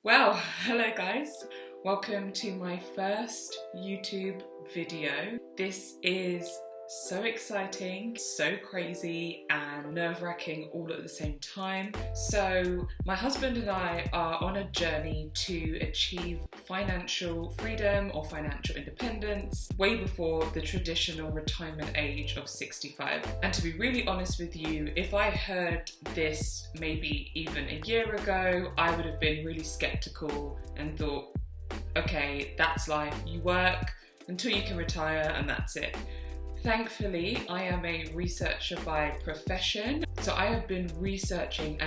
Well, hello guys. Welcome to my first YouTube video. This is so exciting, so crazy and nerve-wracking all at the same time. So my husband and I are on a journey to achieve financial freedom or financial independence way before the traditional retirement age of 65. And to be really honest with you, if I heard this maybe even a year ago, I would have been really skeptical and thought, okay, that's life. You work until you can retire and that's it. Thankfully, I am a researcher by profession, so I have been researching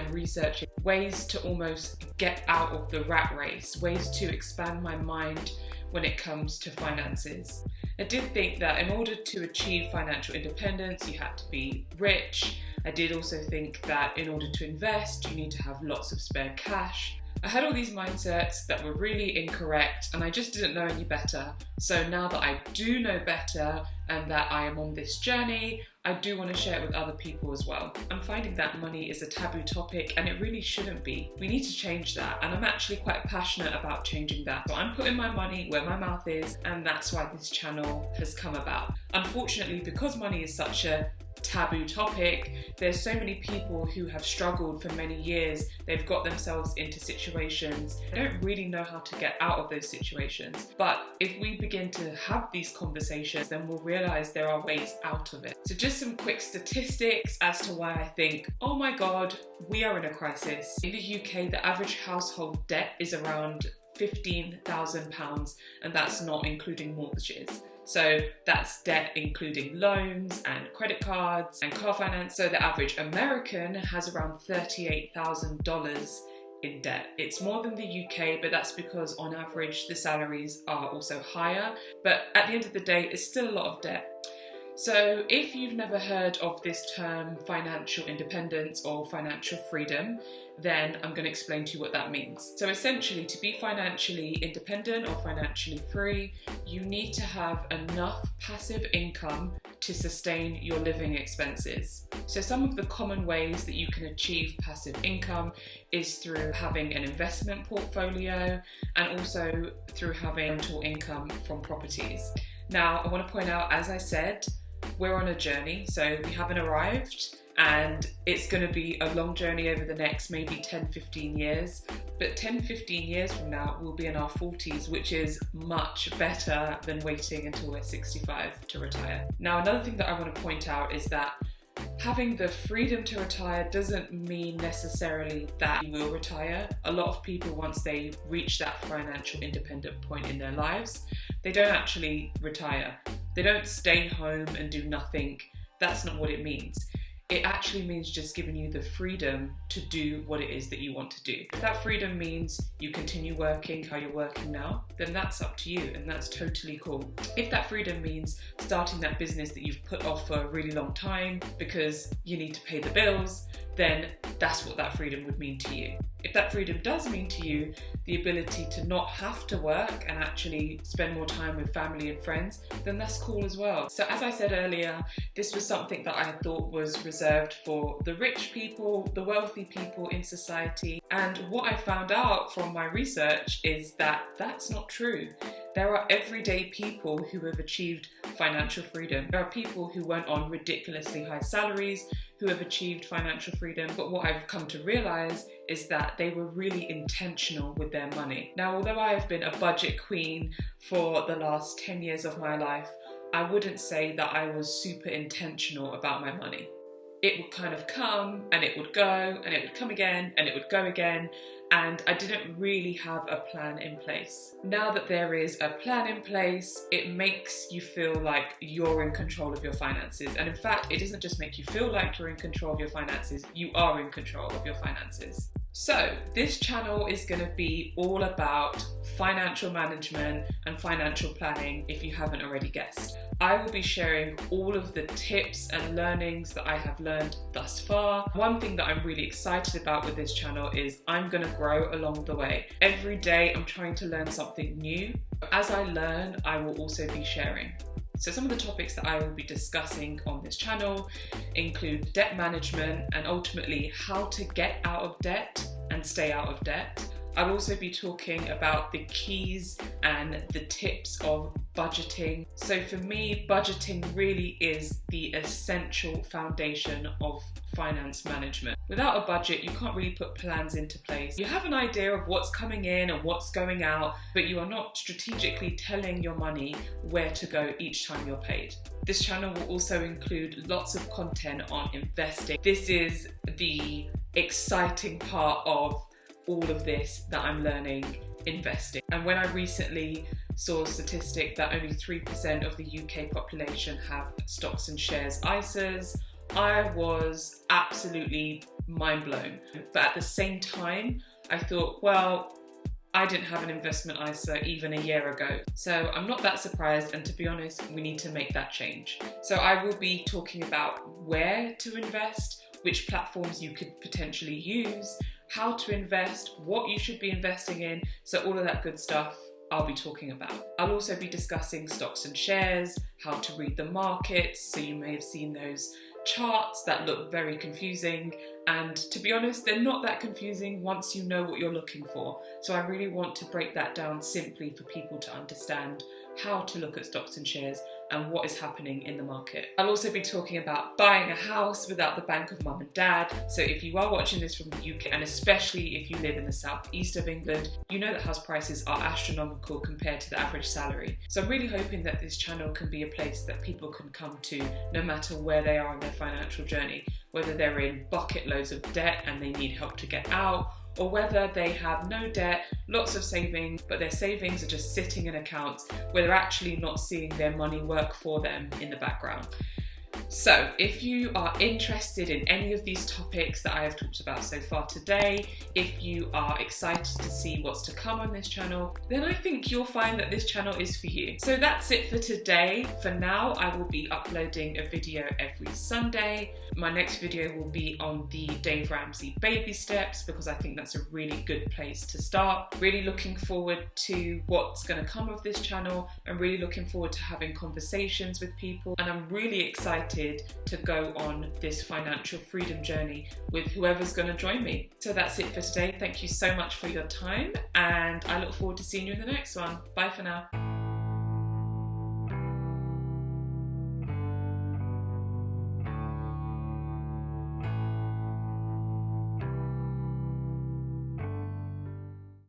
ways to almost get out of the rat race, ways to expand my mind when it comes to finances. I did think that in order to achieve financial independence, you had to be rich. I did also think that in order to invest, you need to have lots of spare cash. I had all these mindsets that were really incorrect and I just didn't know any better. So now that I do know better and that I am on this journey, I do want to share it with other people as well. I'm finding that money is a taboo topic and it really shouldn't be. We need to change that, and I'm actually quite passionate about changing that. So I'm putting my money where my mouth is, and that's why this channel has come about. Unfortunately, because money is such a taboo topic, there's so many people who have struggled for many years. They've got themselves into situations they don't really know how to get out of those situations. But if we begin to have these conversations, then we'll realize there are ways out of it. So just some quick statistics as to why I think, oh my god, we are in a crisis. In the UK, the average household debt is around £15,000, and that's not including mortgages. So that's debt including loans and credit cards and car finance. So the average American has around $38,000 in debt. It's more than the UK, but that's because on average the salaries are also higher. But at the end of the day, it's still a lot of debt. So if you've never heard of this term financial independence or financial freedom, then I'm going to explain to you what that means. So essentially, to be financially independent or financially free, you need to have enough passive income to sustain your living expenses. So some of the common ways that you can achieve passive income is through having an investment portfolio and also through having rental income from properties. Now, I want to point out, as I said, we're on a journey, so we haven't arrived, and it's going to be a long journey over the next maybe 10-15 years. But 10-15 years from now, we'll be in our 40s, which is much better than waiting until we're 65 to retire. Now, another thing that I want to point out is that having the freedom to retire doesn't mean necessarily that you will retire. A lot of people, once they reach that financial independent point in their lives, they don't actually retire. They don't stay home and do nothing. That's not what it means. It actually means just giving you the freedom to do what it is that you want to do. If that freedom means you continue working how you're working now, then that's up to you and that's totally cool. If that freedom means starting that business that you've put off for a really long time because you need to pay the bills, then that's what that freedom would mean to you. If that freedom does mean to you the ability to not have to work and actually spend more time with family and friends, then that's cool as well. So as I said earlier, this was something that I thought was reserved for the rich people, the wealthy people in society. And what I found out from my research is that that's not true. There are everyday people who have achieved financial freedom. There are people who weren't on ridiculously high salaries who have achieved financial freedom, but what I've come to realize is that they were really intentional with their money. Now, although I have been a budget queen for the last 10 years of my life, I wouldn't say that I was super intentional about my money. It would kind of come and it would go and it would come again and it would go again, and I didn't really have a plan in place. Now that there is a plan in place, it makes you feel like you're in control of your finances. And in fact, it doesn't just make you feel like you're in control of your finances, you are in control of your finances. So this channel is going to be all about financial management and financial planning, if you haven't already guessed. I will be sharing all of the tips and learnings that I have learned thus far. One thing that I'm really excited about with this channel is I'm going to grow along the way. Every day I'm trying to learn something new. As I learn, I will also be sharing. So some of the topics that I will be discussing on this channel include debt management and ultimately how to get out of debt and stay out of debt. I'll also be talking about the keys and the tips of budgeting. So for me, budgeting really is the essential foundation of finance management. Without a budget, you can't really put plans into place. You have an idea of what's coming in and what's going out, but you are not strategically telling your money where to go each time you're paid. This channel will also include lots of content on investing. This is the exciting part of all of this that I'm learning, investing. And when I recently saw a statistic that only 3% of the UK population have stocks and shares ISAs, I was absolutely mind blown. But at the same time, I thought, well, I didn't have an investment ISA even a year ago. So I'm not that surprised, and to be honest, we need to make that change. So I will be talking about where to invest, which platforms you could potentially use, how to invest, what you should be investing in, so all of that good stuff I'll be talking about. I'll also be discussing stocks and shares, how to read the markets, so you may have seen those charts that look very confusing, and to be honest, they're not that confusing once you know what you're looking for. So I really want to break that down simply for people to understand how to look at stocks and shares and what is happening in the market. I'll also be talking about buying a house without the bank of mum and dad. So if you are watching this from the UK, and especially if you live in the southeast of England, you know that house prices are astronomical compared to the average salary. So I'm really hoping that this channel can be a place that people can come to no matter where they are in their financial journey, whether they're in bucket loads of debt and they need help to get out, or whether they have no debt, lots of savings, but their savings are just sitting in accounts where they're actually not seeing their money work for them in the background. So if you are interested in any of these topics that I have talked about so far today, if you are excited to see what's to come on this channel, then I think you'll find that this channel is for you. So that's it for today. For now, I will be uploading a video every Sunday. My next video will be on the Dave Ramsey baby steps, because I think that's a really good place to start. Really looking forward to what's going to come of this channel. I'm really looking forward to having conversations with people, and I'm really excited to go on this financial freedom journey with whoever's going to join me. So that's it for today. Thank you so much for your time, and I look forward to seeing you in the next one. Bye for now.